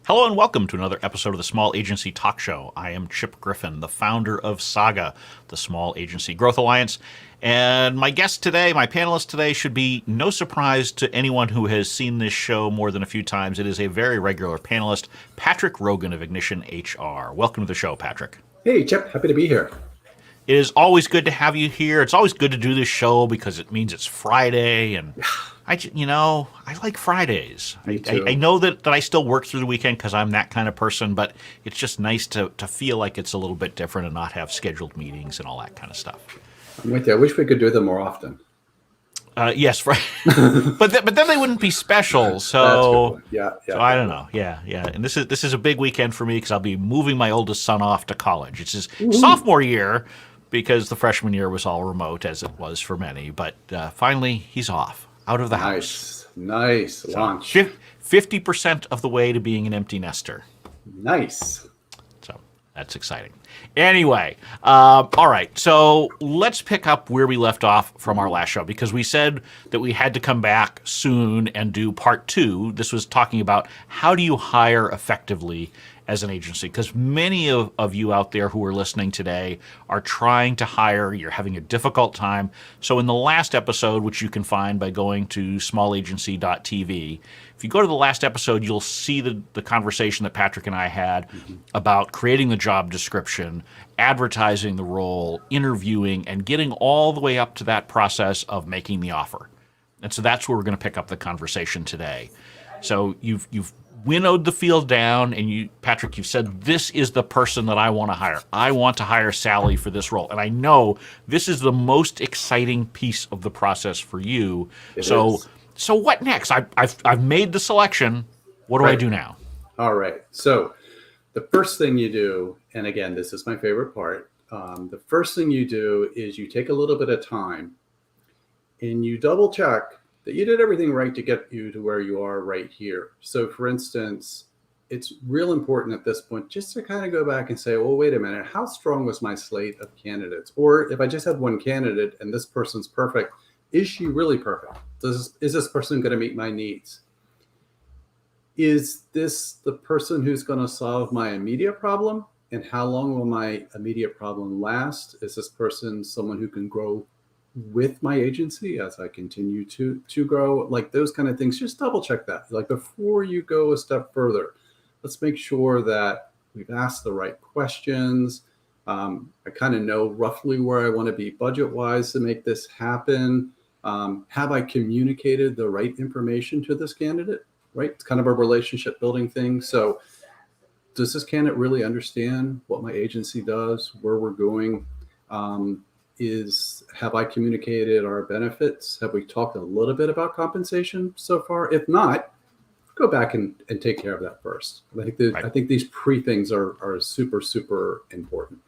Hello and welcome to another episode of the Small Agency Talk Show. I am Chip Griffin, the founder of Saga, the Small Agency Growth Alliance. And my guest today, my panelist today, should be no surprise to anyone who has seen this show more than a few times. It is a very regular panelist, Patrick Rogan of Ignition HR. Welcome to the show, Patrick. Hey, Chip, happy to be here. It is always good to have you here. It's always good to do this show because it means it's Friday, and I like Fridays. Me too. I know that I still work through the weekend because I'm that kind of person, but it's just nice to feel like it's a little bit different and not have scheduled meetings and all that kind of stuff. I'm with you. I wish we could do them more often. Yes, right. but then they wouldn't be special. That's a good point. Yeah. So I don't know. Yeah. And this is a big weekend for me because I'll be moving my oldest son off to college. It's his sophomore year because the freshman year was all remote, as it was for many. But finally, he's off, out of the house. Nice launch. 50% of the way to being an empty nester. Nice. So that's exciting. Anyway, all right. So let's pick up where we left off from our last show because we said that we had to come back soon and do part 2. This was talking about how do you hire effectively as an agency, because many of you out there who are listening today are trying to hire. You're having a difficult time. So in the last episode, which you can find by going to smallagency.tv, if you go to the last episode, you'll see the conversation that Patrick and I had about creating the job description, advertising the role, interviewing, and getting all the way up to that process of making the offer. And so that's where we're going to pick up the conversation today. So you've winnowed the field down, and Patrick, you've said, this is the person that I want to hire. I want to hire Sally for this role. And I know this is the most exciting piece of the process for you. It is. So what next? I've made the selection. What do I do now? All right. So the first thing you do, and again, this is my favorite part, the first thing you do is you take a little bit of time and you double check that you did everything right to get you to where you are right here. So for instance, it's real important at this point just to kind of go back and say, well, wait a minute, how strong was my slate of candidates? Or if I just had one candidate and this person's perfect, is she really perfect? Is this person going to meet my needs? Is this the person who's going to solve my immediate problem? And how long will my immediate problem last? Is this person someone who can grow with my agency as I continue to grow? Like those kind of things, just double check that. Like before you go a step further, let's make sure that we've asked the right questions. I kind of know roughly where I want to be budget wise to make this happen. Have I communicated the right information to this candidate? Right? It's kind of a relationship building thing. So does this candidate really understand what my agency does, where we're going? Have I communicated our benefits? Have we talked a little bit about compensation so far? If not, go back and take care of that first. I think these things are super, super important.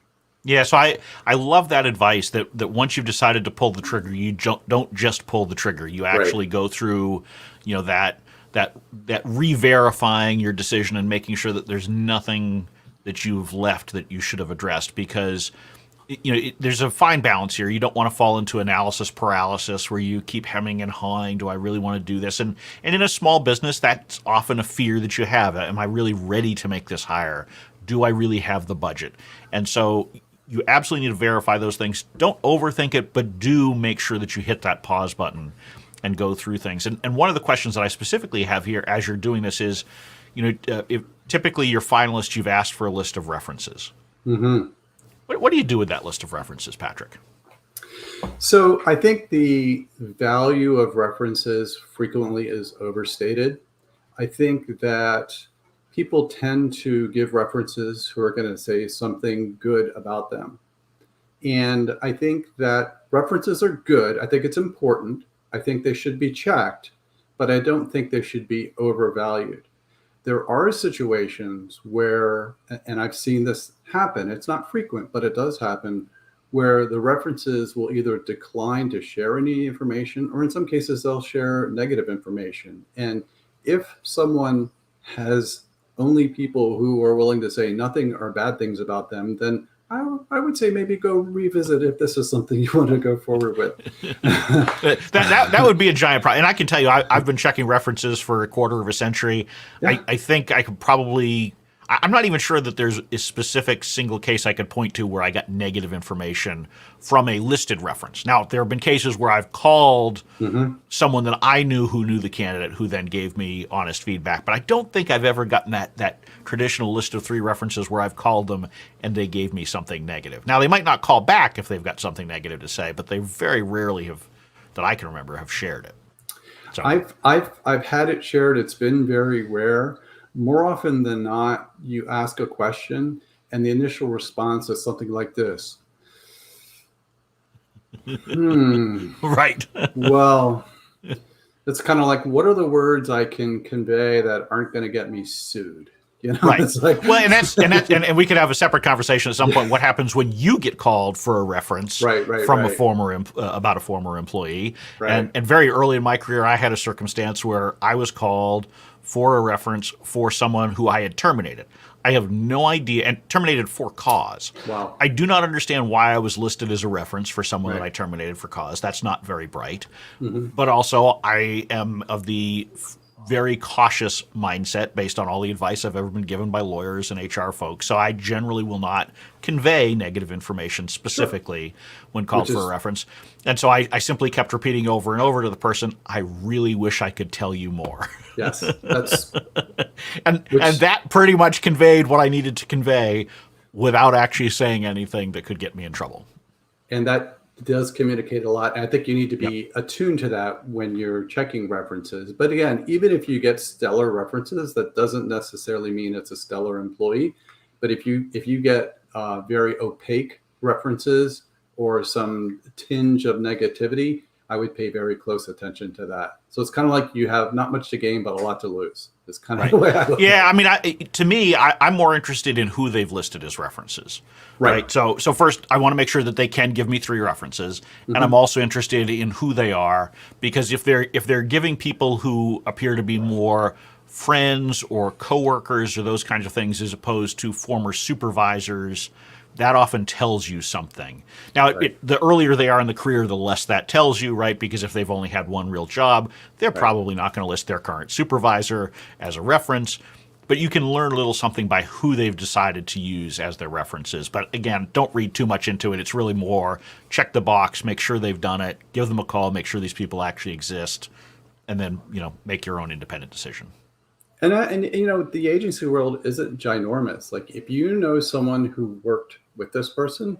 Yeah, so I love that advice that once you've decided to pull the trigger, you don't just pull the trigger. You actually go through, that re-verifying your decision and making sure that there's nothing that you've left that you should have addressed, because there's a fine balance here. You don't want to fall into analysis paralysis where you keep hemming and hawing. Do I really want to do this? And in a small business, that's often a fear that you have. Am I really ready to make this hire? Do I really have the budget? And so you absolutely need to verify those things. Don't overthink it, but do make sure that you hit that pause button and go through things. And one of the questions that I specifically have here as you're doing this is, if typically your finalists, you've asked for a list of references. Mm-hmm. What do you do with that list of references, Patrick? So I think the value of references frequently is overstated. I think that people tend to give references who are going to say something good about them. And I think that references are good. I think it's important. I think they should be checked, but I don't think they should be overvalued. There are situations where, and I've seen this happen, it's not frequent, but it does happen, where the references will either decline to share any information, or in some cases, they'll share negative information. And if someone has only people who are willing to say nothing or bad things about them, then I would say maybe go revisit if this is something you want to go forward with. that would be a giant problem. And I can tell you, I've been checking references for a quarter of a century. Yeah. I think I could probably, I'm not even sure that there's a specific single case I could point to where I got negative information from a listed reference. Now, there have been cases where I've called someone that I knew who knew the candidate who then gave me honest feedback. But I don't think I've ever gotten that traditional list of 3 references where I've called them and they gave me something negative. Now, they might not call back if they've got something negative to say, but they very rarely have, that I can remember, have shared it. So I've had it shared. It's been very rare. More often than not, you ask a question and the initial response is something like this. Right. Well, it's kind of like, what are the words I can convey that aren't going to get me sued? You know, right. It's like, well, and we could have a separate conversation at some point. What happens when you get called for a reference from a former about a former employee? Right. And very early in my career, I had a circumstance where I was called for a reference for someone who I had terminated. I have no idea, and terminated for cause. Wow. I do not understand why I was listed as a reference for someone that I terminated for cause. That's not very bright. But also, I am of the very cautious mindset based on all the advice I've ever been given by lawyers and HR folks. So I generally will not convey negative information specifically when called for a reference. And so I simply kept repeating over and over to the person, I really wish I could tell you more. Yes. That's and that pretty much conveyed what I needed to convey without actually saying anything that could get me in trouble. And that does communicate a lot. And I think you need to be attuned to that when you're checking references. But again, even if you get stellar references, that doesn't necessarily mean it's a stellar employee. But if you get very opaque references or some tinge of negativity, I would pay very close attention to that. So it's kind of like you have not much to gain, but a lot to lose. It's kind of the way I look at it. I mean, to me, I'm more interested in who they've listed as references. Right. So first, I want to make sure that they can give me 3 references, and I'm also interested in who they are, because if they're giving people who appear to be more friends or coworkers or those kinds of things as opposed to former supervisors, that often tells you something. Now, the earlier they are in the career, the less that tells you, right? Because if they've only had one real job, they're probably not going to list their current supervisor as a reference. But you can learn a little something by who they've decided to use as their references. But again, don't read too much into it. It's really more check the box, make sure they've done it, give them a call, make sure these people actually exist, and then, make your own independent decision. And the agency world isn't ginormous. Like if you know someone who worked with this person,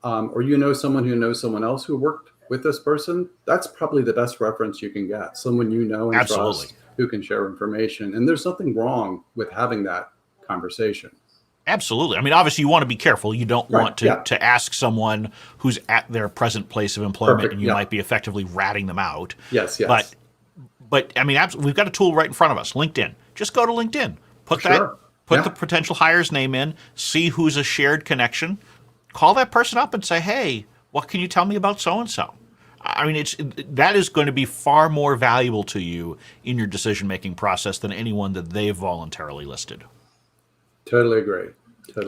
or someone who knows someone else who worked with this person, that's probably the best reference you can get. Someone you know and trust who can share information. And there's nothing wrong with having that conversation. Absolutely. I mean, obviously, you want to be careful. You don't want to ask someone who's at their present place of employment, and you might be effectively ratting them out. Yes. But I mean, we've got a tool right in front of us, LinkedIn. Just go to LinkedIn. Put the potential hire's name in, see who's a shared connection, call that person up and say, hey, what can you tell me about so-and-so? I mean, that is going to be far more valuable to you in your decision-making process than anyone that they've voluntarily listed. Totally agree.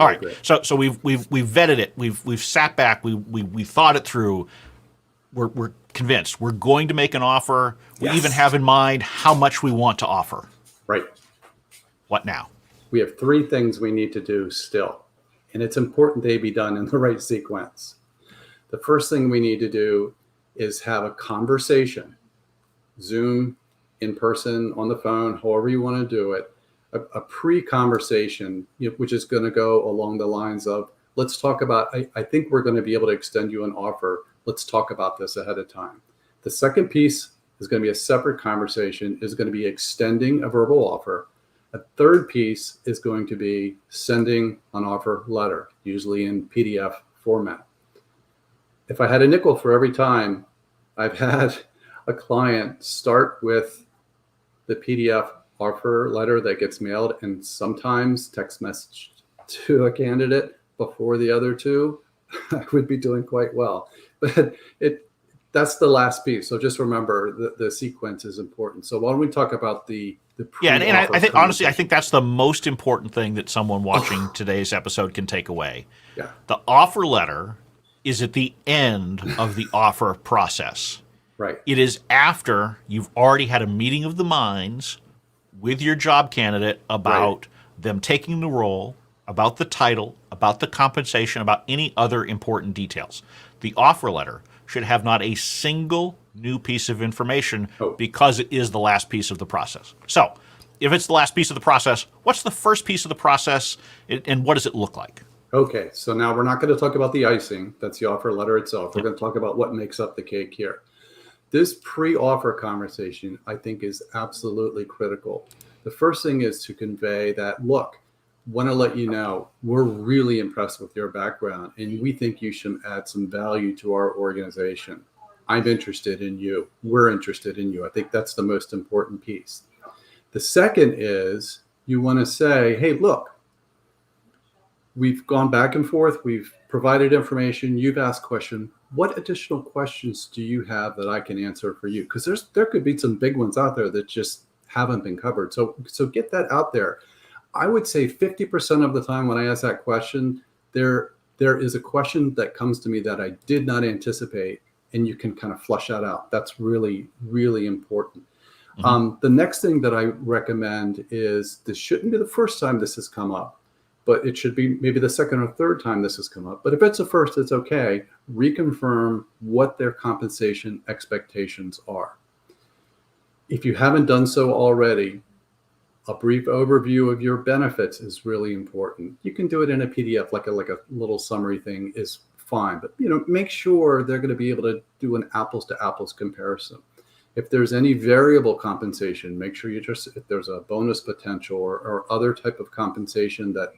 All right. So we've vetted it. We've sat back. We thought it through. We're convinced. We're going to make an offer. We even have in mind how much we want to offer. Right. What now? We have 3 things we need to do still, and it's important they be done in the right sequence. The first thing we need to do is have a conversation, Zoom, in person, on the phone, however you want to do it, a pre-conversation, which is going to go along the lines of, let's talk about, I think we're going to be able to extend you an offer. Let's talk about this ahead of time. The second piece is going to be a separate conversation, is going to be extending a verbal offer. A third piece is going to be sending an offer letter, usually in PDF format. If I had a nickel for every time I've had a client start with the PDF offer letter that gets mailed and sometimes text message to a candidate before the other 2, I would be doing quite well. But that's the last piece. So just remember the sequence is important. So why don't we talk about the Yeah, and I pre-offer think honestly, I conversation? think that's the most important thing that someone watching today's episode can take away. Yeah, The offer letter is at the end of the offer process. right, It is after you've already had a meeting of the minds with your job candidate right. about them taking the role, about the title, about the compensation, about any other important details. The offer letter should have not a single new piece of information Oh, because it is the last piece of the process. So, if it's the last piece of the process, what's the first piece of the process and what does it look like? okay. So now we're not going to talk about the icing. That's the offer letter itself. We're Yep. going to talk about what makes up the cake here. This pre-offer conversation, I think, is absolutely critical. The first thing is to convey that, look, want to let you know we're really impressed with your background and we think you should add some value to our organization. I'm interested in you. We're interested in you. I think that's the most important piece. The second is you want to say, hey, look, we've gone back and forth. We've provided information. You've asked questions. What additional questions do you have that I can answer for you? Because there could be some big ones out there that just haven't been covered. So get that out there. I would say 50% of the time when I ask that question, there is a question that comes to me that I did not anticipate, and you can kind of flush that out. That's really, really important. The next thing that I recommend is this shouldn't be the first time this has come up, but it should be maybe the second or third time this has come up. But if it's the first, it's okay. Reconfirm what their compensation expectations are. If you haven't done so already, a brief overview of your benefits is really important. You can do it in a PDF, like a little summary thing is fine, but make sure they're going to be able to do an apples to apples comparison. If there's any variable compensation, make sure if there's a bonus potential or other type of compensation that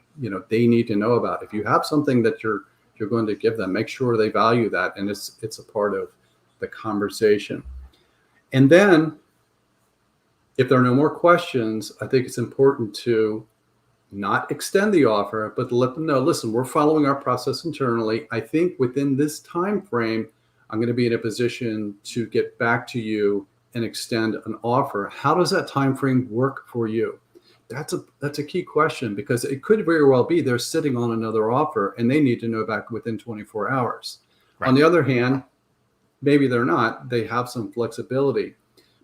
they need to know about. If you have something that you're going to give them, make sure they value that and it's a part of the conversation. And then if there are no more questions, I think it's important to not extend the offer, but to let them know, listen, we're following our process internally. I think within this time frame, I'm going to be in a position to get back to you and extend an offer. How does that time frame work for you? That's a key question, because it could very well be they're sitting on another offer and they need to know back within 24 hours. Right. On the other hand, maybe they're not. They have some flexibility.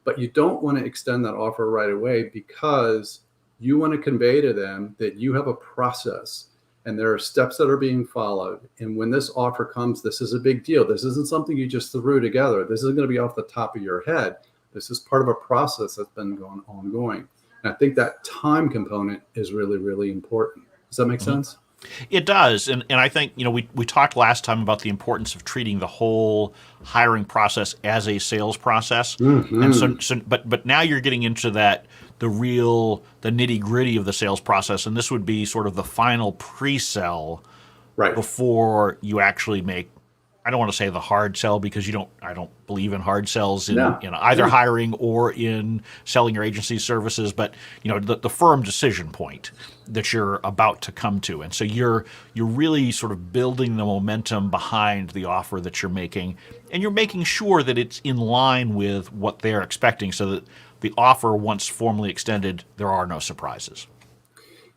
But you don't want to extend that offer right away, because you want to convey to them that you have a process and there are steps that are being followed. And when this offer comes, this is a big deal. This isn't something you just threw together. This isn't going to be off the top of your head. This is part of a process that's been ongoing. And I think that time component is really, really important. Does that make sense? It does, and I think we talked last time about the importance of treating the whole hiring process as a sales process, and but now you're getting into the nitty gritty of the sales process, and this would be sort of the final pre-sell, right, before you actually make. I don't want to say the hard sell, because I don't believe in hard sells in either hiring or in selling your agency services, but the firm decision point that you're about to come to. And so you're really sort of building the momentum behind the offer that you're making, and you're making sure that it's in line with what they're expecting, so that the offer, once formally extended, there are no surprises.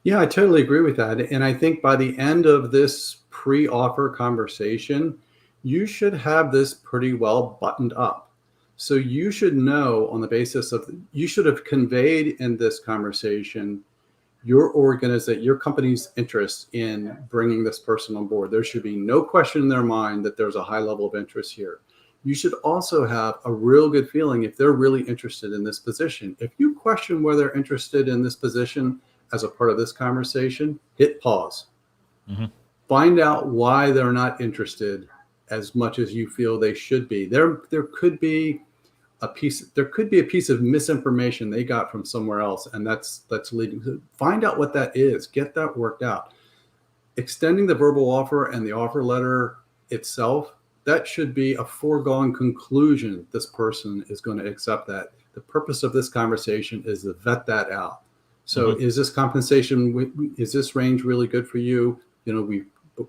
Yeah, I totally agree with that. And I think by the end of this pre-offer conversation, you should have this pretty well buttoned up. So you should know, on the basis of, you should have conveyed in this conversation your company's interest in bringing this person on board. There should be no question in their mind that there's a high level of interest here. You should also have a real good feeling if they're really interested in this position. If you question whether they're interested in this position as a part of this conversation, hit pause. Mm-hmm. Find out why they're not interested as much as you feel they should be. There could be a piece of misinformation they got from somewhere else, and that's leading to. Find out what that is. Get that worked out. Extending the verbal offer and the offer letter itself, that should be a foregone conclusion. This person is going to accept that. The purpose of this conversation is to vet that out. So, Is this compensation? Is this range really good for you?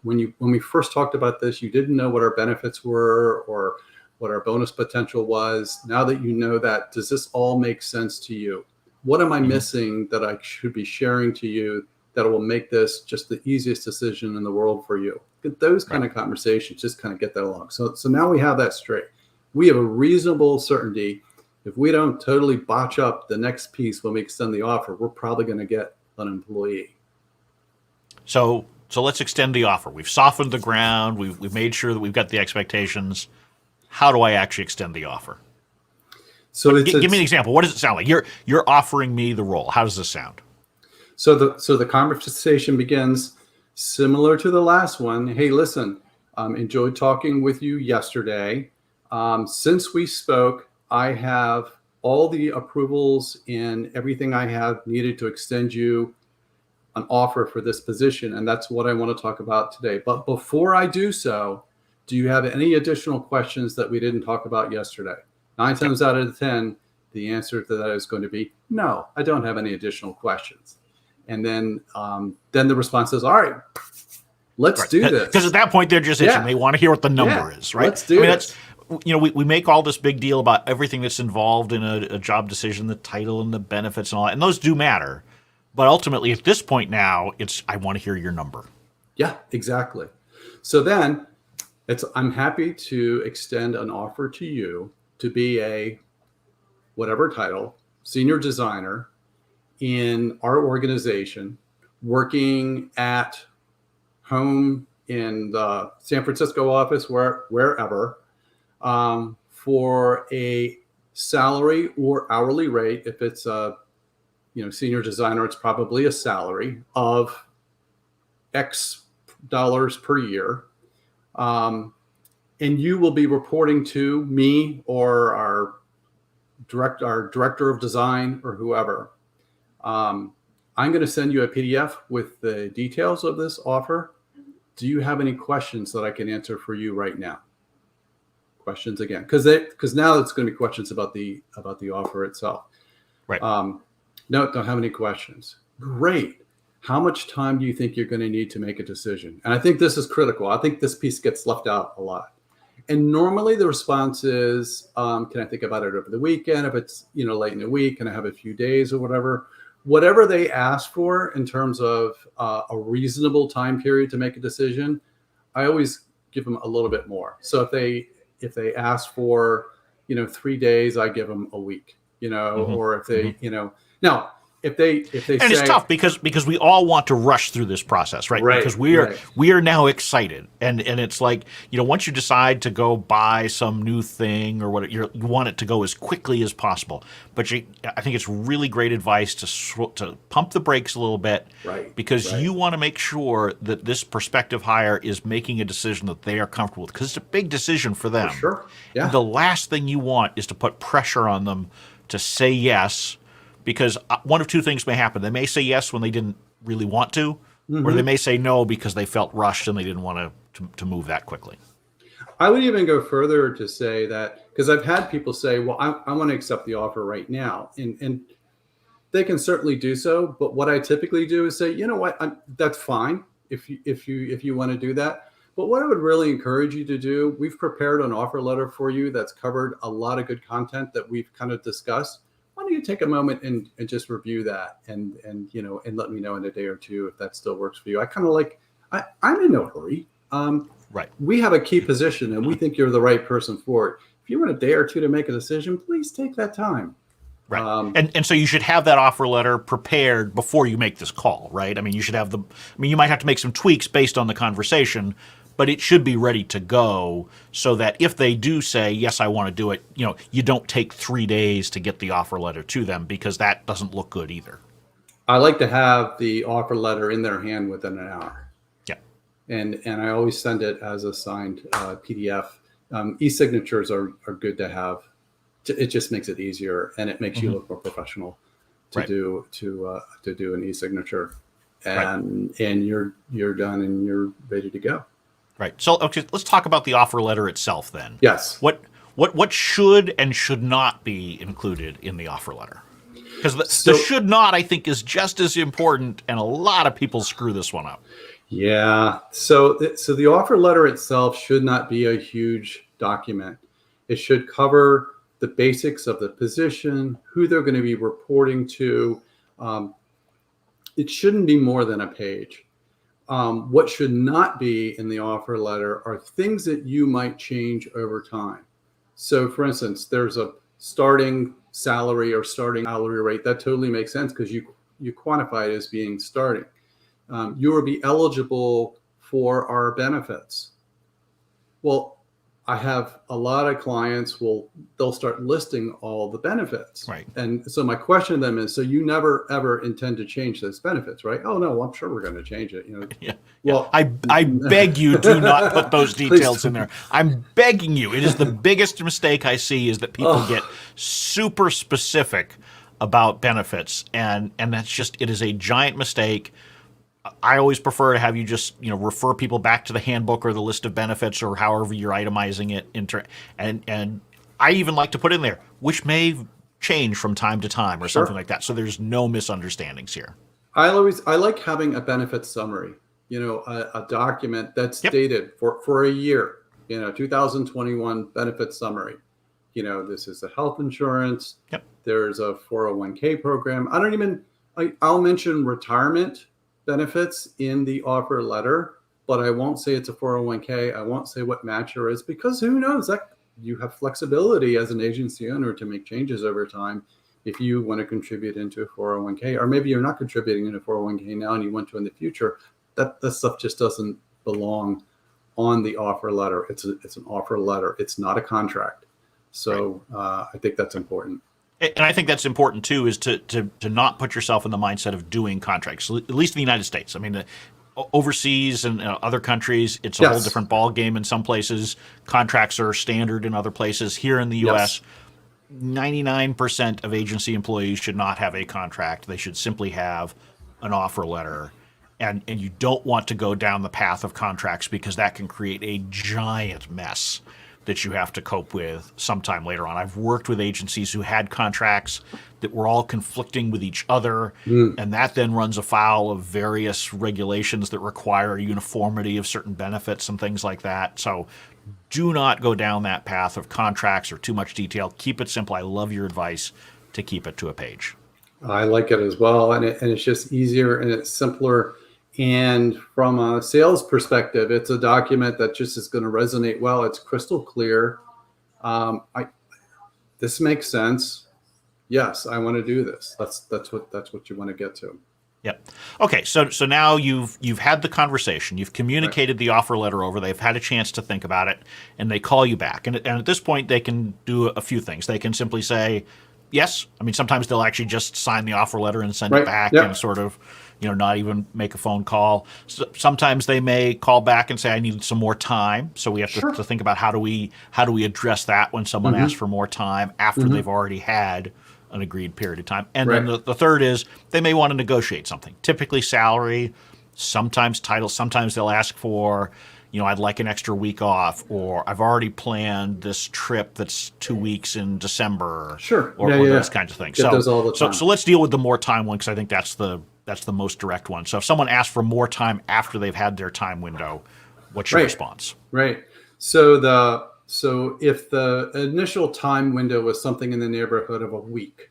When we first talked about this, you didn't know what our benefits were or what our bonus potential was. Now that you know that, does this all make sense to you? What am I missing that I should be sharing to you that will make this just the easiest decision in the world for you? Get those kind of conversations, just kind of get that along. So now we have that straight. We have a reasonable certainty. If we don't totally botch up the next piece when we extend the offer, we're probably going to get an employee. So let's extend the offer. We've softened the ground. We've made sure that we've got the expectations. How do I actually extend the offer? So give me an example. What does it sound like? You're offering me the role. How does this sound? So the conversation begins similar to the last one. Hey, listen, enjoyed talking with you yesterday. Since we spoke, I have all the approvals and everything I have needed to extend you an offer for this position. And that's what I want to talk about today. But before I do so, do you have any additional questions that we didn't talk about yesterday? 9 times out of 10, the answer to that is going to be no, I don't have any additional questions. And then the response is, all right, let's do this. Because at that point, they're just itching. They want to hear what the number is, right? Let's do this. We make all this big deal about everything that's involved in a job decision, the title and the benefits and all that. And those do matter. But ultimately, at this point now, I want to hear your number. Yeah, exactly. So then I'm happy to extend an offer to you to be a whatever title, senior designer in our organization, working at home in the San Francisco office, wherever, for a salary or hourly rate. If it's a senior designer, it's probably a salary of X dollars per year. And you will be reporting to me or our director of design or whoever. I'm going to send you a PDF with the details of this offer. Do you have any questions that I can answer for you right now? Questions again, because now it's going to be questions about the offer itself. Right. No, don't have any questions. Great. How much time do you think you're going to need to make a decision? And I think this is critical. I think this piece gets left out a lot. And normally the response is, can I think about it over the weekend? If it's late in the week, can I have a few days or whatever? Whatever they ask for in terms of a reasonable time period to make a decision, I always give them a little bit more. So if they ask for 3 days, I give them a week. Or if they now. If they and say, it's tough because we all want to rush through this process, right? Because we are now excited, and it's like once you decide to go buy some new thing or what, you want it to go as quickly as possible. But I think it's really great advice to pump the brakes a little bit, because you want to make sure that this prospective hire is making a decision that they are comfortable with, because it's a big decision for them. For sure. Yeah. And the last thing you want is to put pressure on them to say yes. Because one of two things may happen. They may say yes when they didn't really want to, or they may say no because they felt rushed and they didn't want to move that quickly. I would even go further to say that, because I've had people say, well, I want to accept the offer right now. And they can certainly do so. But what I typically do is say, you know what, that's fine if you want to do that. But what I would really encourage you to do, we've prepared an offer letter for you that's covered a lot of good content that we've kind of discussed. Why don't you take a moment and just review that and let me know in a day or two if that still works for you. I'm in no hurry. We have a key position and we think you're the right person for it. If you want a day or two to make a decision, please take that time. Right. And so you should have that offer letter prepared before you make this call, right? I mean, you might have to make some tweaks based on the conversation, but it should be ready to go so that if they do say, yes, I want to do it, you don't take 3 days to get the offer letter to them, because that doesn't look good either. I like to have the offer letter in their hand within an hour. Yeah. And I always send it as a signed PDF. E-signatures are good to have. It just makes it easier, and it makes you look more professional to do an e-signature, and you're done and you're ready to go. Right. So, okay, let's talk about the offer letter itself then. Yes. What should and should not be included in the offer letter? Because the should not, I think, is just as important, and a lot of people screw this one up. Yeah. So the offer letter itself should not be a huge document. It should cover the basics of the position, who they're going to be reporting to. It shouldn't be more than a page. What should not be in the offer letter are things that you might change over time. So for instance, there's a starting salary or starting hourly rate. That totally makes sense because you quantify it as being starting. You will be eligible for our benefits. Well, I have a lot of clients they'll start listing all the benefits. Right. And so my question to them is, so you never ever intend to change those benefits, right? Oh no, I'm sure we're going to change it. Yeah. Well, I beg you, do not put those details in there. I'm begging you. It is the biggest mistake I see is that people get super specific about benefits, and it is a giant mistake. I always prefer to have you just, refer people back to the handbook or the list of benefits or however you're itemizing it. And I even like to put in there, which may change from time to time or something like that. So there's no misunderstandings here. I like having a benefit summary, a document that's dated for a year, 2021 benefit summary. This is the health insurance. Yep. There's a 401k program. I'll mention retirement benefits in the offer letter, but I won't say it's a 401k. I won't say what match there is, because who knows, that you have flexibility as an agency owner to make changes over time if you want to contribute into a 401k, or maybe you're not contributing into a 401k now and you want to in the future. That stuff just doesn't belong on the offer letter. It's an offer letter. It's not a contract. So I think that's important. And I think that's important too, is to not put yourself in the mindset of doing contracts, at least in the United States. I mean, overseas and other countries, it's a whole different ball game in some places. Contracts are standard in other places. Here in the U.S., 99% of agency employees should not have a contract. They should simply have an offer letter. And you don't want to go down the path of contracts, because that can create a giant mess that you have to cope with sometime later on. I've worked with agencies who had contracts that were all conflicting with each other, and that then runs afoul of various regulations that require uniformity of certain benefits and things like that. So do not go down that path of contracts or too much detail. Keep it simple. I love your advice to keep it to a page. I like it as well, and it's just easier and it's simpler. And from a sales perspective, it's a document that just is going to resonate well. It's crystal clear. This makes sense. Yes, I want to do this. That's what you want to get to. Yep. Okay. So now you've had the conversation. You've communicated the offer letter over. They've had a chance to think about it, and they call you back. And at this point, they can do a few things. They can simply say yes. I mean, sometimes they'll actually just sign the offer letter and send it back, and sort of, not even make a phone call. So sometimes they may call back and say, I need some more time. So we have to think about how do we address that when someone asks for more time after they've already had an agreed period of time. And then the third is they may want to negotiate something, typically salary, sometimes title. Sometimes they'll ask for, I'd like an extra week off, or I've already planned this trip that's 2 weeks in December, or those kinds of things. Get those all the time. So let's deal with the more time one, because I think that's the most direct one. So if someone asks for more time after they've had their time window, what's your response? Right. So if the initial time window was something in the neighborhood of a week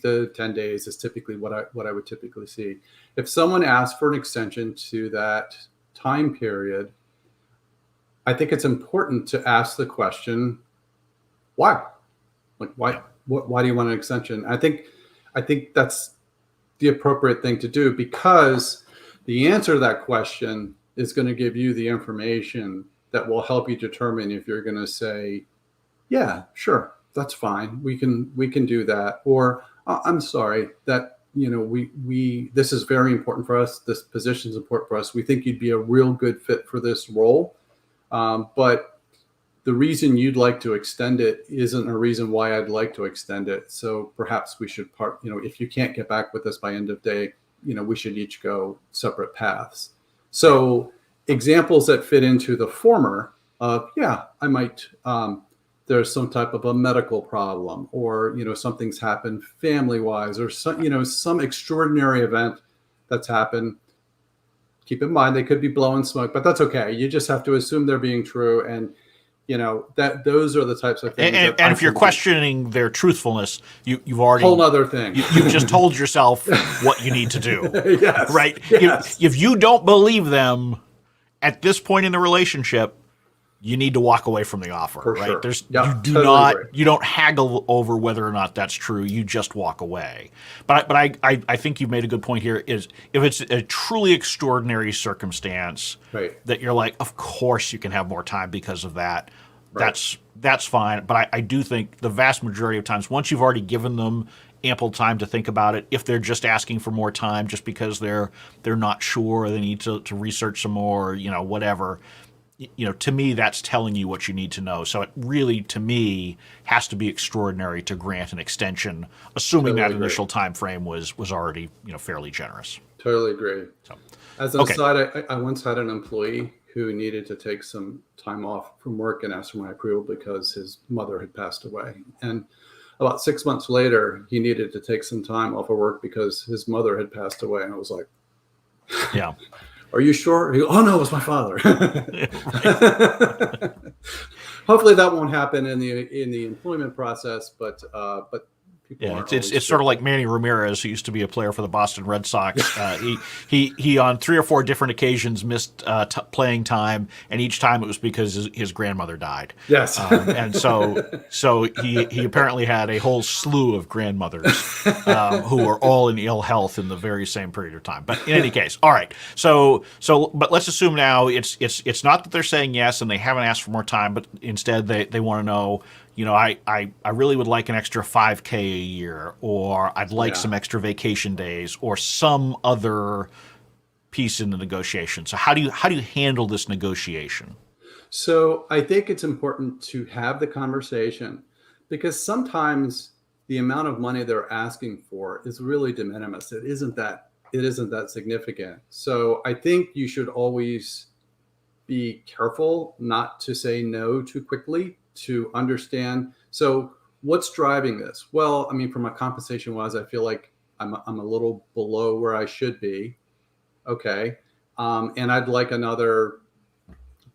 to 10 days is typically what I would typically see. If someone asks for an extension to that time period, I think it's important to ask the question, why? Like, why do you want an extension? I think that's the appropriate thing to do, because the answer to that question is going to give you the information that will help you determine if you're going to say, yeah, sure, that's fine. We can do that. Or I'm sorry that, this is very important for us. This position is important for us. We think you'd be a real good fit for this role. But the reason you'd like to extend it isn't a reason why I'd like to extend it. So perhaps we should part, if you can't get back with us by end of day, we should each go separate paths. So examples that fit into the former of, I might, there's some type of a medical problem, or, something's happened family-wise, or some extraordinary event that's happened. Keep in mind, they could be blowing smoke, but that's okay. You just have to assume they're being true. And that those are the types of things. And if you're questioning their truthfulness, you've already whole other thing. You've just told yourself what you need to do. Yes. Right? Yes. If you don't believe them at this point in the relationship, you need to walk away from the offer. For right? sure. There's Yep, you do totally not agree. you don't haggle over whether or not that's true. You just walk away. But I think you've made a good point here. Is if it's a truly extraordinary circumstance, Right. that you're like, of course you can have more time because of that. Right. That's fine. But I do think the vast majority of times, once you've already given them ample time to think about it, if they're just asking for more time just because they're not sure, or they need to research some more, whatever, to me, that's telling you what you need to know. So it really, to me, has to be extraordinary to grant an extension, assuming Totally that agree. initial time frame was already, fairly generous. Totally agree. So, As an okay. aside, I once had an employee who needed to take some time off from work and asked for my approval because his mother had passed away. And about 6 months later, he needed to take some time off of work because his mother had passed away. And I was like, Yeah. "Are you sure?" He goes, "Oh no, it was my father." Right. Hopefully that won't happen in the employment process, but people Yeah, aren't it's always sort of like careful. Manny Ramirez, who used to be a player for the Boston Red Sox. He on 3 or 4 different occasions missed playing time, and each time it was because his grandmother died. Yes. And so he apparently had a whole slew of grandmothers who were all in ill health in the very same period of time. But in any case, all right. But let's assume now it's not that they're saying yes and they haven't asked for more time, but instead they want to know. I really would like an extra 5K a year, or I'd like Yeah. some extra vacation days, or some other piece in the negotiation. So how do you handle this negotiation? So I think it's important to have the conversation, because sometimes the amount of money they're asking for is really de minimis. It isn't that significant. So I think you should always be careful not to say no too quickly, to understand. So what's driving this? Well, I mean, from a compensation wise, I feel like I'm a little below where I should be. Okay. And I'd like another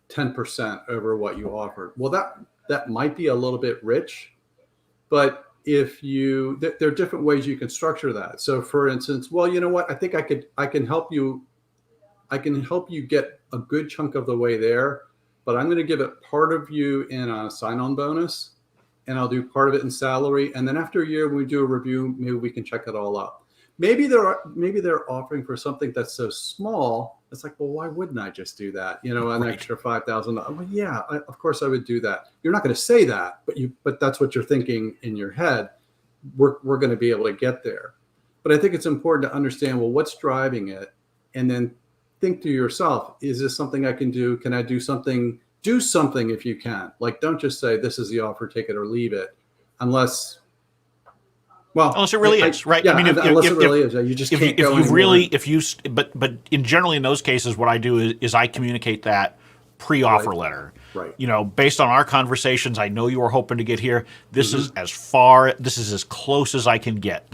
10% over what you offered. Well, that might be a little bit rich, but there are different ways you can structure that. So for instance, well, you know what? I think I can help you get a good chunk of the way there, but I'm going to give it part of you in a sign-on bonus, and I'll do part of it in salary. And then after a year, when we do a review, maybe we can check it all up. Maybe they're offering for something that's so small. It's like, well, why wouldn't I just do that? An Right. extra $5,000. Well, yeah, of course I would do that. You're not going to say that, but that's what you're thinking in your head. We're going to be able to get there. But I think it's important to understand, well, what's driving it, and then think to yourself, is this something I can do? Can I do something? Do something if you can. Like, don't just say, this is the offer, take it or leave it, unless Unless it really is, right? Yeah, I mean, unless it really is. You just can't go anymore. but in generally in those cases, what I do is I communicate that pre-offer Right. letter. Right. Based on our conversations, I know you were hoping to get here. This is as close as I can get.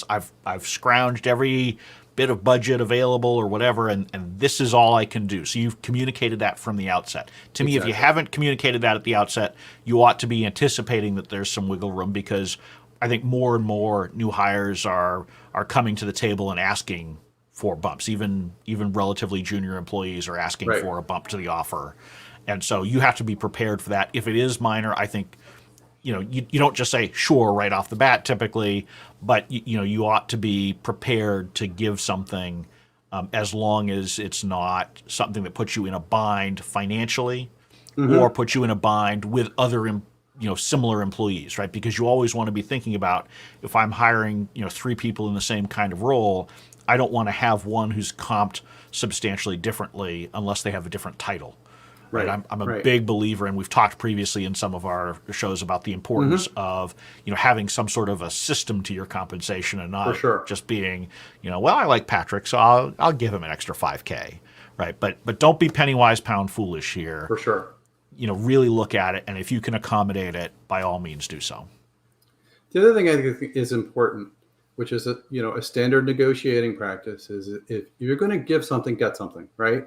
I've scrounged every bit of budget available or whatever, and this is all I can do. So you've communicated that from the outset. To me, if you haven't communicated that at the outset, you ought to be anticipating that there's some wiggle room, because I think more and more new hires are coming to the table and asking for bumps. Even relatively junior employees are asking Right. for a bump to the offer. And so you have to be prepared for that. If it is minor, I think you don't just say sure right off the bat typically, but you ought to be prepared to give something, as long as it's not something that puts you in a bind financially, or puts you in a bind with other similar employees, right? Because you always want to be thinking about, if I'm hiring 3 people in the same kind of role, I don't want to have one who's comped substantially differently unless they have a different title. Right. I'm a big believer, and we've talked previously in some of our shows about the importance of having some sort of a system to your compensation, and not just being well, I like Patrick, so I'll give him an extra 5K, right? But don't be penny wise pound foolish here. For sure. Really look at it, and if you can accommodate it, by all means do so. The other thing I think is important, which is a standard negotiating practice, is if you're going to give something, get something, right?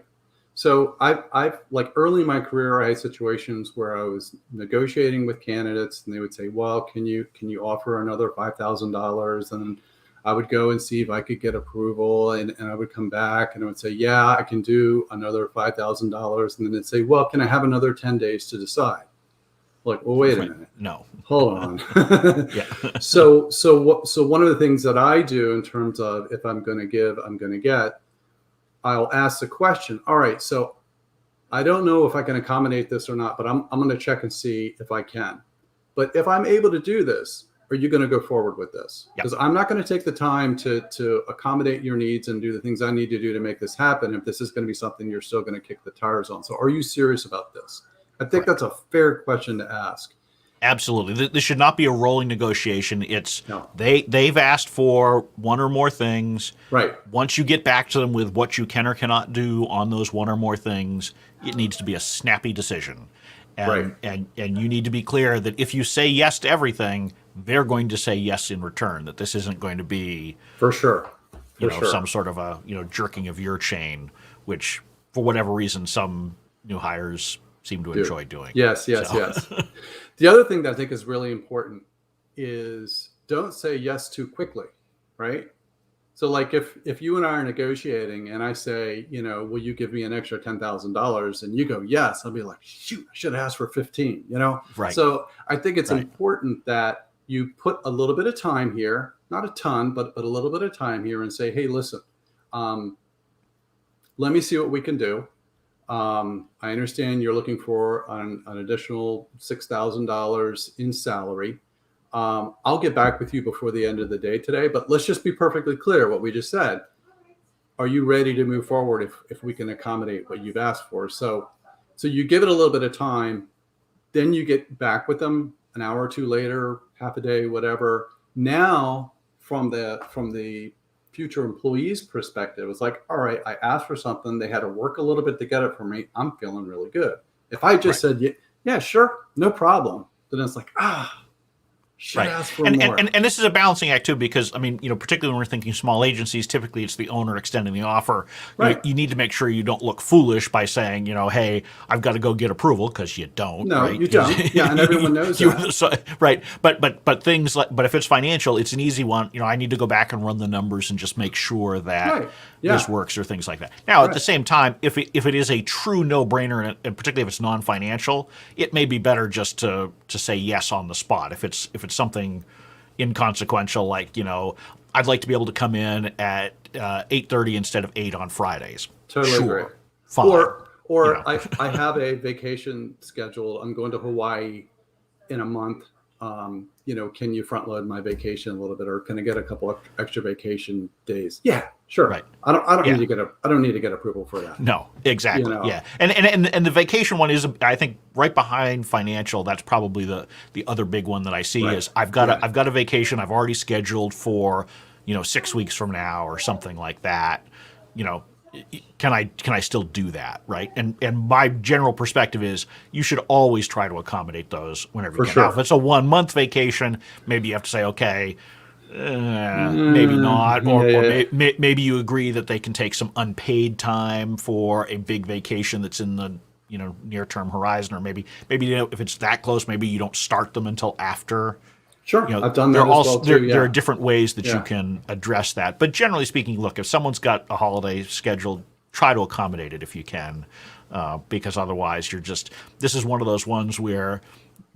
So I've like early in my career, I had situations where I was negotiating with candidates, and they would say, "Well, can you offer another $5,000?" And I would go and see if I could get approval, and I would come back and I would say, "Yeah, I can do another $5,000." And then they'd say, "Well, can I have another 10 days to decide?" Like, well, wait a minute. No. Hold on. Yeah. So one of the things that I do in terms of if I'm going to give, I'm going to get, I'll ask the question. All right, so I don't know if I can accommodate this or not, but I'm going to check and see if I can. But if I'm able to do this, are you going to go forward with this? Because I'm not going to take the time to accommodate your needs and do the things I need to do to make this happen if this is going to be something you're still going to kick the tires on. So are you serious about this? I think that's a fair question to ask. Absolutely. This should not be a rolling negotiation. It's No. they've asked for one or more things. Right. Once you get back to them with what you can or cannot do on those one or more things, it needs to be a snappy decision. And, and you need to be clear that if you say yes to everything, they're going to say yes in return, that this isn't going to be For sure. some sort of a jerking of your chain, which for whatever reason some new hires seem to enjoy doing. Yes. The other thing that I think is really important is don't say yes too quickly, right? So like if you and I are negotiating and I say, will you give me an extra $10,000, and you go, yes, I'll be like, shoot, I should have asked for 15, Right. So I think it's important that you put a little bit of time here, not a ton, but a little bit of time here, and say, hey, listen, let me see what we can do. I understand you're looking for an additional $6,000 in salary. I'll get back with you before the end of the day today, but let's just be perfectly clear what we just said. Are you ready to move forward if we can accommodate what you've asked for? So you give it a little bit of time, then you get back with them an hour or two later, half a day, whatever. Now, from the future employee's perspective, it's like, all right, I asked for something. They had to work a little bit to get it for me. I'm feeling really good. If I just said, yeah, sure, no problem, then it's like, should ask for more. And this is a balancing act too, because particularly when we're thinking small agencies, typically it's the owner extending the offer. Right. You need to make sure you don't look foolish by saying, hey, I've got to go get approval, because you don't. No, right? you don't. Yeah, and everyone knows that. Right. But things like, but if it's financial, it's an easy one. I need to go back and run the numbers and just make sure that this works, or things like that. Now, at the same time, if it is a true no-brainer, and particularly if it's non-financial, it may be better just to say yes on the spot. If it's something inconsequential, like, I'd like to be able to come in at 8:30 instead of 8 on Fridays. Totally agree. Fine. Or I have a vacation scheduled. I'm going to Hawaii in a month. Can you front load my vacation a little bit, or can I get a couple of extra vacation days? Yeah, sure. Right. I don't need to get approval for that. No, exactly. Yeah. And the vacation one is, I think, right behind financial. That's probably the other big one that I see is I've got a vacation I've already scheduled for 6 weeks from now, or something like that. Can I still do that, right? And my general perspective is you should always try to accommodate those whenever you can. Sure. Now, if it's a 1 month vacation, maybe you have to say, okay, maybe not, or maybe you agree that they can take some unpaid time for a big vacation that's in the near term horizon, or maybe if it's that close, maybe you don't start them until after. Sure, I've done that as well too. There are different ways that you can address that. But generally speaking, look, if someone's got a holiday scheduled, try to accommodate it if you can, because otherwise this is one of those ones where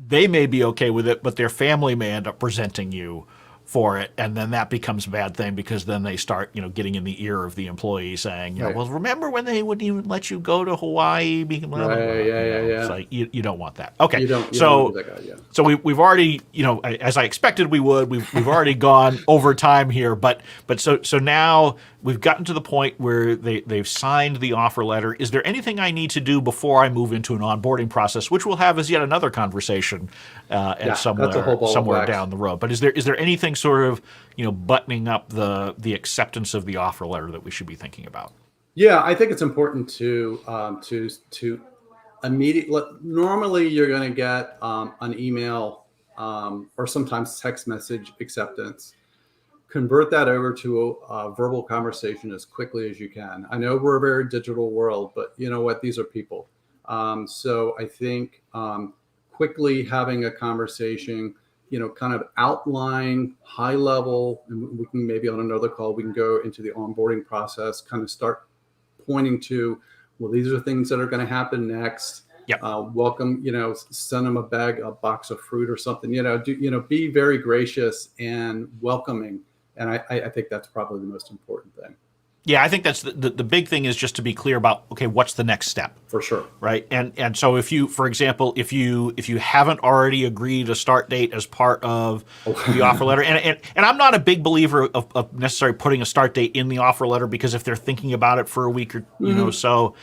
they may be okay with it, but their family may end up resenting you for it, and then that becomes a bad thing, because then they start, getting in the ear of the employee saying, well, remember when they wouldn't even let you go to Hawaii? It's like you don't want that. Okay, you don't want that guy, so we've already, as I expected we would, we've already gone over time here, but so now we've gotten to the point where they've signed the offer letter. Is there anything I need to do before I move into an onboarding process, which we'll have as yet another conversation somewhere down the road? But is there anything sort of buttoning up the acceptance of the offer letter that we should be thinking about? Yeah, I think it's important to immediately. Normally, you're going to get an email or sometimes text message acceptance. convert that over to a verbal conversation as quickly as you can. I know we're a very digital world, but you know what? These are people. So I think quickly having a conversation, kind of outline high level, and we can maybe on another call, we can go into the onboarding process, kind of start pointing to, well, these are things that are going to happen next. Yep. Welcome, send them a box of fruit or something, be very gracious and welcoming. And I think that's probably the most important thing. Yeah, I think that's the big thing is just to be clear about, okay, what's the next step? For sure. Right. And so if you, for example, if you haven't already agreed a start date as part of the offer letter, and I'm not a big believer of necessarily putting a start date in the offer letter, because if they're thinking about it for a week or, so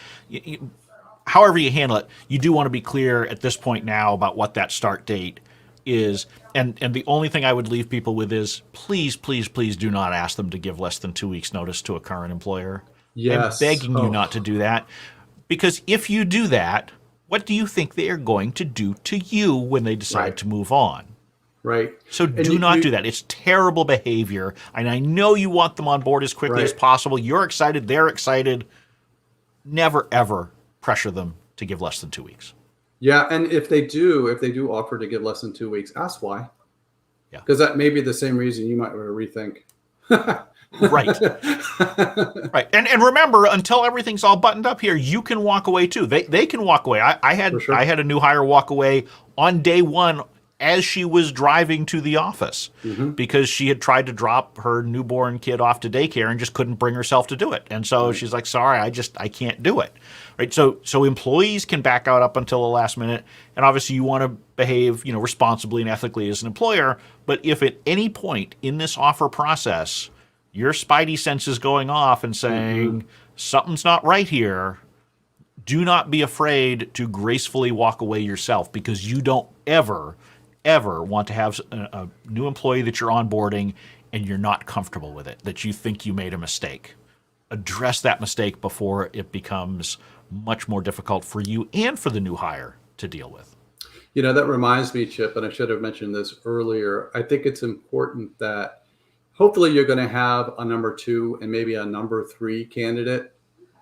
however you handle it, you do want to be clear at this point now about what that start date is. And the only thing I would leave people with is please, please, please do not ask them to give less than 2 weeks notice to a current employer. Yes. I'm begging you not to do that. Because if you do that, what do you think they are going to do to you when they decide to move on? Right. So do not do that. It's terrible behavior. And I know you want them on board as quickly as possible. You're excited. They're excited. Never, ever pressure them to give less than 2 weeks. Yeah, and if they do offer to give less than 2 weeks, ask why. Yeah, because that may be the same reason you might want to rethink. Right. Right. And remember, until everything's all buttoned up here, you can walk away too. They can walk away. I had a new hire walk away on day one as she was driving to the office because she had tried to drop her newborn kid off to daycare and just couldn't bring herself to do it. And so she's like, sorry, I can't do it. Right. So employees can back out up until the last minute. And obviously you want to behave, responsibly and ethically as an employer. But if at any point in this offer process, your spidey sense is going off and saying something's not right here, do not be afraid to gracefully walk away yourself, because you don't ever want to have a new employee that you're onboarding and you're not comfortable with it, that you think you made a mistake. Address that mistake before it becomes much more difficult for you and for the new hire to deal with. That reminds me, Chip, and I should have mentioned this earlier. I think it's important that hopefully you're going to have a number 2 and maybe a number 3 candidate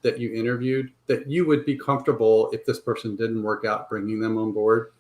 that you interviewed, that you would be comfortable if this person didn't work out, bringing them on board.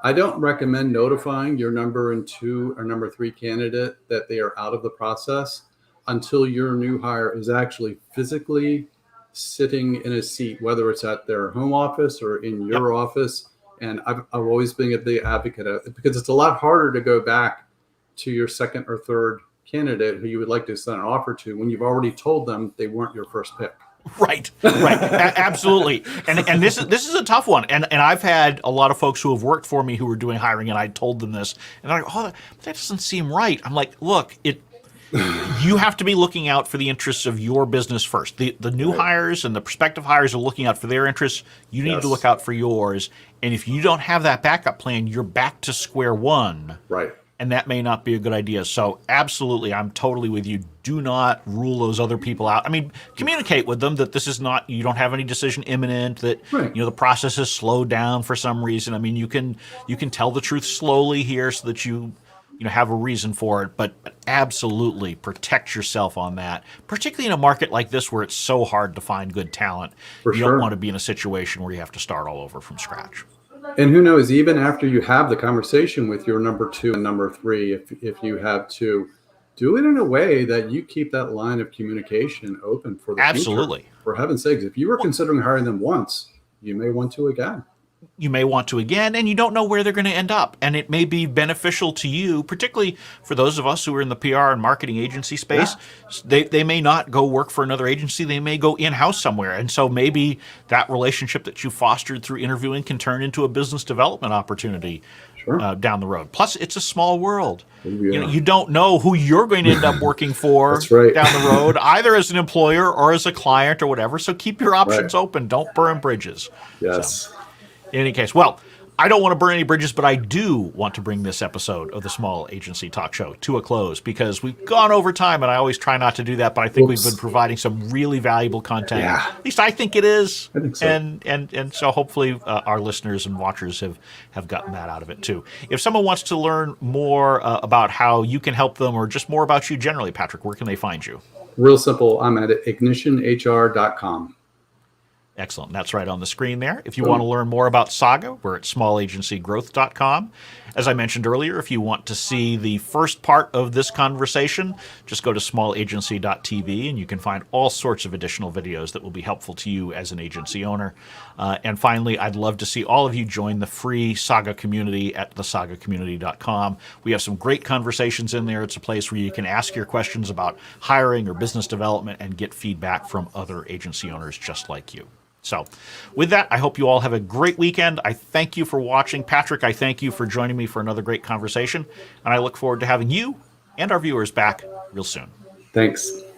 I don't recommend notifying your number 2 or number 3 candidate that they are out of the process until your new hire is actually physically sitting in a seat, whether it's at their home office or in your office. And I've always been a big advocate of it, because it's a lot harder to go back to your second or third candidate who you would like to send an offer to when you've already told them they weren't your first pick. Right. Absolutely. And this is a tough one. And I've had a lot of folks who have worked for me who were doing hiring, and I told them this, and they're like, oh, that doesn't seem right. I'm like, look, you have to be looking out for the interests of your business first. The new hires and the prospective hires are looking out for their interests. You need to look out for yours. And if you don't have that backup plan, you're back to square one. Right. And that may not be a good idea. So absolutely, I'm totally with you. Do not rule those other people out. I mean, communicate with them that this is not, you don't have any decision imminent, that the process has slowed down for some reason. I mean, you can tell the truth slowly here so that you have a reason for it, but absolutely protect yourself on that, particularly in a market like this where it's so hard to find good talent. You don't want to be in a situation where you have to start all over from scratch. And who knows, even after you have the conversation with your number 2 and number 3, if you have to, do it in a way that you keep that line of communication open for the future. For heaven's sakes, if you were considering hiring them once, you may want to again. You may want to again, and you don't know where they're going to end up. And it may be beneficial to you, particularly for those of us who are in the PR and marketing agency space. Yeah. They may not go work for another agency. They may go in-house somewhere. And so maybe that relationship that you fostered through interviewing can turn into a business development opportunity down the road. Plus, it's a small world. Yeah. You don't know who you're going to end up working for down the road, either as an employer or as a client or whatever. So keep your options open. Don't burn bridges. Yes. In any case, well, I don't want to burn any bridges, but I do want to bring this episode of the Small Agency Talk Show to a close because we've gone over time, and I always try not to do that, but I think we've been providing some really valuable content. Yeah. At least I think it is. I think so. And so hopefully our listeners and watchers have gotten that out of it too. If someone wants to learn more about how you can help them or just more about you generally, Patrick, where can they find you? Real simple. I'm at ignitionhr.com. Excellent. That's right on the screen there. If you want to learn more about Saga, we're at smallagencygrowth.com. As I mentioned earlier, if you want to see the first part of this conversation, just go to smallagency.tv and you can find all sorts of additional videos that will be helpful to you as an agency owner. And finally, I'd love to see all of you join the free Saga community at thesagacommunity.com. We have some great conversations in there. It's a place where you can ask your questions about hiring or business development and get feedback from other agency owners just like you. So with that, I hope you all have a great weekend. I thank you for watching. Patrick, I thank you for joining me for another great conversation. And I look forward to having you and our viewers back real soon. Thanks.